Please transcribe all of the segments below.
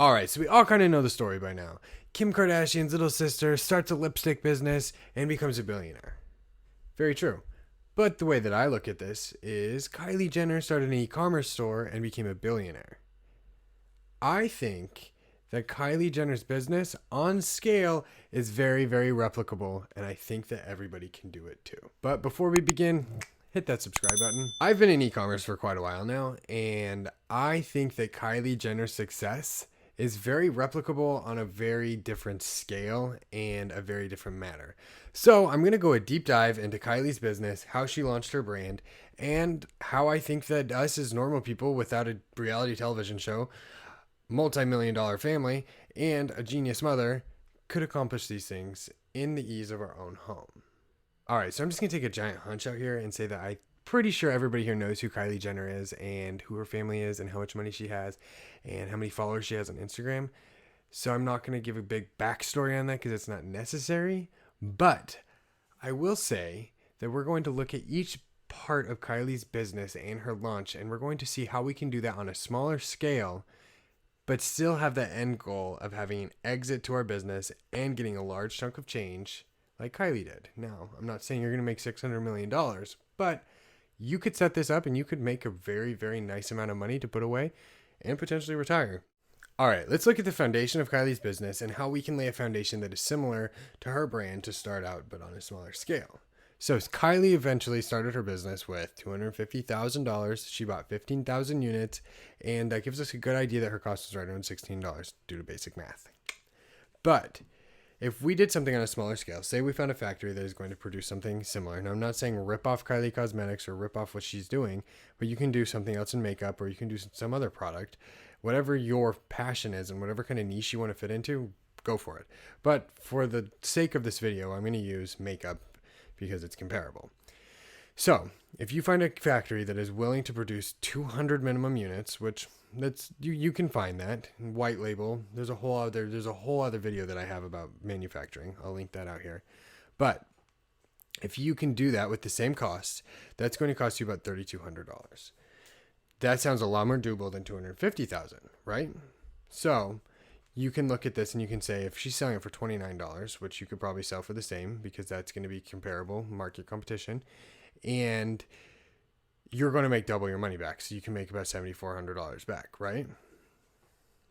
All right, so we all kind of know the story by now. Kim Kardashian's little sister starts a lipstick business and becomes a billionaire. Very true. But the way that I look at this is Kylie Jenner started an e-commerce store and became a billionaire. I think that Kylie Jenner's business on scale is very, very replicable, and I think that everybody can do it too. But before we begin, hit that subscribe button. I've been in e-commerce for quite a while now, and I think that Kylie Jenner's success is very replicable on a very different scale and a very different manner. So I'm going to go a deep dive into Kylie's business, how she launched her brand, and how I think that us as normal people without a reality television show, multi-million-dollar family, and a genius mother could accomplish these things in the ease of our own home. All right, so I'm just going to take a giant hunch out here and say that I'm pretty sure everybody here knows who Kylie Jenner is and who her family is and how much money she has and how many followers she has on Instagram. So I'm not going to give a big backstory on that because it's not necessary. But I will say that we're going to look at each part of Kylie's business and her launch, and we're going to see how we can do that on a smaller scale, but still have the end goal of having an exit to our business and getting a large chunk of change like Kylie did. Now, I'm not saying you're going to make $600 million, but you could set this up and you could make a very, very nice amount of money to put away and potentially retire. All right, let's look at the foundation of Kylie's business and how we can lay a foundation that is similar to her brand to start out, but on a smaller scale. So Kylie eventually started her business with $250,000. She bought 15,000 units, and that gives us a good idea that her cost was right around $16 due to basic math. But if we did something on a smaller scale, say we found a factory that is going to produce something similar. Now, I'm not saying rip off Kylie Cosmetics or rip off what she's doing, but you can do something else in makeup or you can do some other product. Whatever your passion is and whatever kind of niche you want to fit into, go for it. But for the sake of this video, I'm going to use makeup because it's comparable. So if you find a factory that is willing to produce 200 minimum units, which you can find that white label. There's a whole other video that I have about manufacturing. I'll link that out here. But if you can do that with the same cost, that's going to cost you about $3,200. That sounds a lot more doable than $250,000, right? So you can look at this and you can say if she's selling it for $29, which you could probably sell for the same because that's going to be comparable market competition, and you're going to make double your money back. So you can make about $7,400 back, right?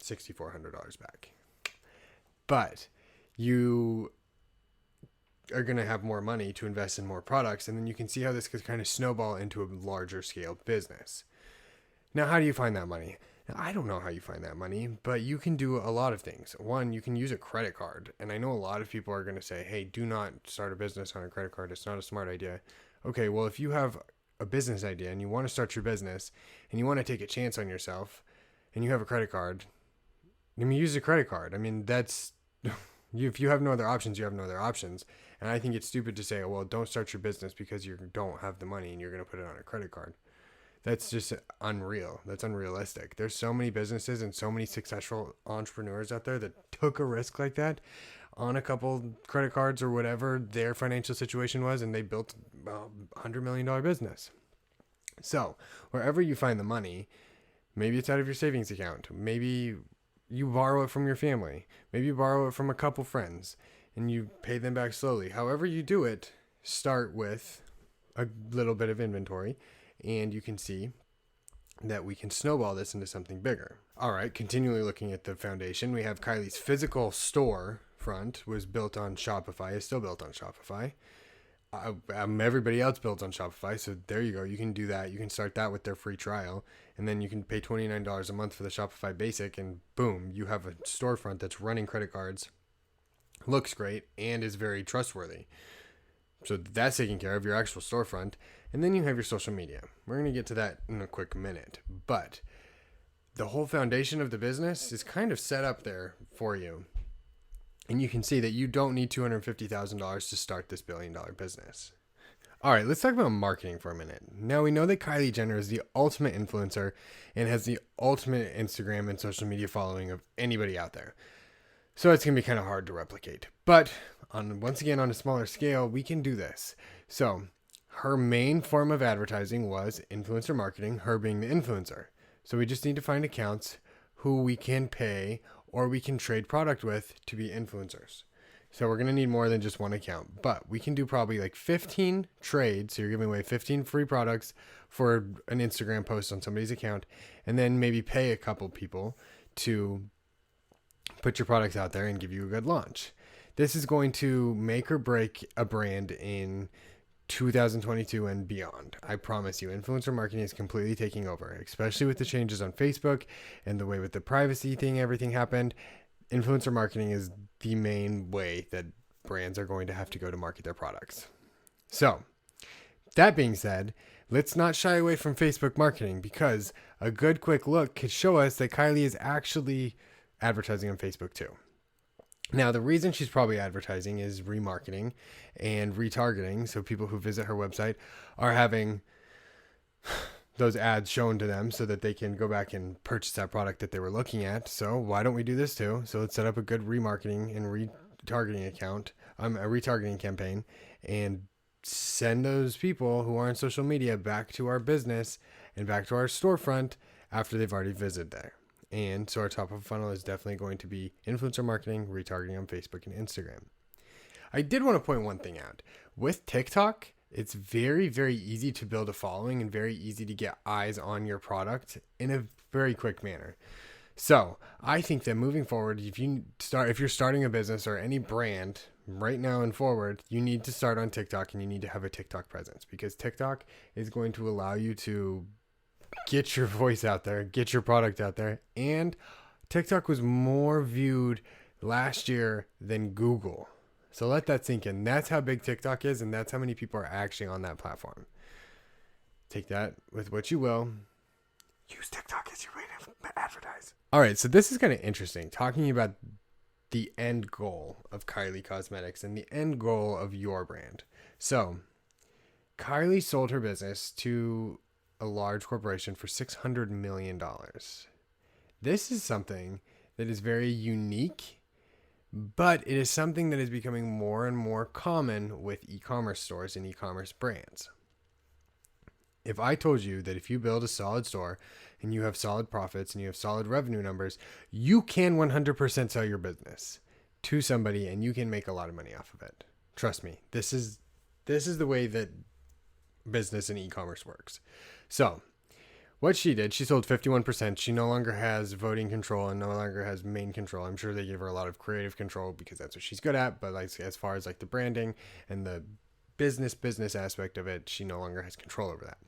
$6,400 back. But you are going to have more money to invest in more products. And then you can see how this could kind of snowball into a larger scale business. Now, how do you find that money? Now, I don't know how you find that money, but you can do a lot of things. One, you can use a credit card. And I know a lot of people are going to say, hey, do not start a business on a credit card. It's not a smart idea. Okay, well, if you have a business idea and you want to start your business and you want to take a chance on yourself and you have a credit card, I mean, use a credit card. I mean, that's, if you have no other options, you have no other options. And I think it's stupid to say, oh, well, don't start your business because you don't have the money and you're going to put it on a credit card. That's just unreal. That's unrealistic. There's so many businesses and so many successful entrepreneurs out there that took a risk like that on a couple credit cards or whatever their financial situation was, and they built a $100 million business. So wherever you find the money, maybe it's out of your savings account. Maybe you borrow it from your family. Maybe you borrow it from a couple friends and you pay them back slowly. However you do it, start with a little bit of inventory, and you can see that we can snowball this into something bigger. All right, continually looking at the foundation, we have Kylie's physical store front was built on Shopify, is still built on Shopify. Everybody else builds on Shopify, so there you go. You can do that. You can start that with their free trial, and then you can pay $29 a month for the Shopify Basic, and boom, you have a storefront that's running credit cards, looks great, and is very trustworthy. So that's taken care of, your actual storefront. And then you have your social media. We're going to get to that in a quick minute. But the whole foundation of the business is kind of set up there for you. And you can see that you don't need $250,000 to start this billion-dollar business. All right, let's talk about marketing for a minute. Now, we know that Kylie Jenner is the ultimate influencer and has the ultimate Instagram and social media following of anybody out there. So it's going to be kind of hard to replicate. But once again, on a smaller scale, we can do this. So her main form of advertising was influencer marketing, her being the influencer. So we just need to find accounts who we can pay or we can trade product with to be influencers. So we're going to need more than just one account, but we can do probably like 15 trades. So you're giving away 15 free products for an Instagram post on somebody's account, and then maybe pay a couple people to put your products out there and give you a good launch. This is going to make or break a brand in 2022 and beyond. I promise you, influencer marketing is completely taking over, especially with the changes on Facebook and the way with the privacy thing, everything happened. Influencer marketing is the main way that brands are going to have to go to market their products. So that being said, let's not shy away from Facebook marketing, because a good quick look could show us that Kylie is actually advertising on Facebook too. Now, the reason she's probably advertising is remarketing and retargeting. So people who visit her website are having those ads shown to them so that they can go back and purchase that product that they were looking at. So why don't we do this too? So let's set up a good remarketing and retargeting account, a retargeting campaign, and send those people who are on social media back to our business and back to our storefront after they've already visited there. And so our top of funnel is definitely going to be influencer marketing, retargeting on Facebook and Instagram. I did want to point one thing out. With TikTok, it's very, very easy to build a following and very easy to get eyes on your product in a very quick manner. So I think that moving forward, if you're starting a business or any brand right now and forward, you need to start on TikTok and you need to have a TikTok presence, because TikTok is going to allow you to get your voice out there, get your product out there. And TikTok was more viewed last year than Google. So let that sink in. That's how big TikTok is, and that's how many people are actually on that platform. Take that with what you will. Use TikTok as your way to advertise. All right, so this is kind of interesting, talking about the end goal of Kylie Cosmetics and the end goal of your brand. So Kylie sold her business to a large corporation for $600 million. This is something that is very unique, but it is something that is becoming more and more common with e-commerce stores and e-commerce brands. If I told you that if you build a solid store and you have solid profits and you have solid revenue numbers, you can 100% sell your business to somebody and you can make a lot of money off of it. Trust me, this is the way that business and e-commerce works. So what she did, she sold 51%. She no longer has voting control and no longer has main control. I'm sure they gave her a lot of creative control because that's what she's good at. But like, as far as like the branding and the business aspect of it, she no longer has control over that.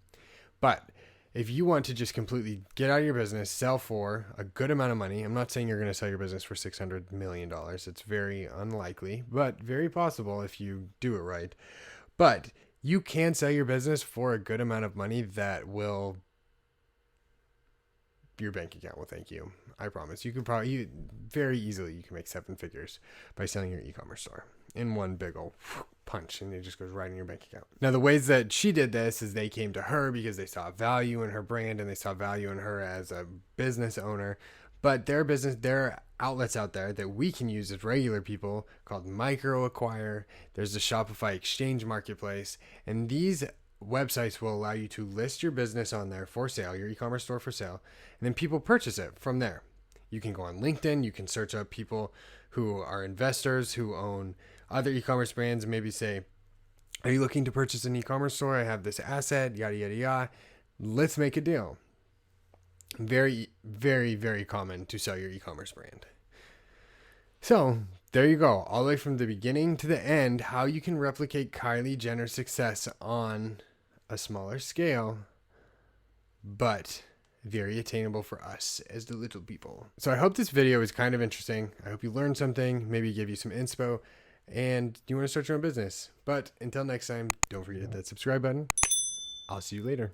But if you want to just completely get out of your business, sell for a good amount of money, I'm not saying you're going to sell your business for $600 million. It's very unlikely, but very possible if you do it right. But you can sell your business for a good amount of money that will, your bank account will thank you. I promise. You can probably very easily, you can make 7 figures by selling your e-commerce store in one big old punch, and it just goes right in your bank account. Now, the ways that she did this is they came to her because they saw value in her brand and they saw value in her as a business owner. But there are outlets out there that we can use as regular people called Micro Acquire. There's the Shopify Exchange Marketplace, and these websites will allow you to list your business on there for sale, your e-commerce store for sale, and then people purchase it from there. You can go on LinkedIn, you can search up people who are investors who own other e-commerce brands and maybe say, are you looking to purchase an e-commerce store? I have this asset, yada, yada, yada. Let's make a deal. Very, very, very common to sell your e-commerce brand. So there you go. All the way from the beginning to the end, how you can replicate Kylie Jenner's success on a smaller scale, but very attainable for us as the little people. So I hope this video was kind of interesting. I hope you learned something, maybe give you some inspo, and you want to start your own business. But until next time, don't forget to hit that subscribe button. I'll see you later.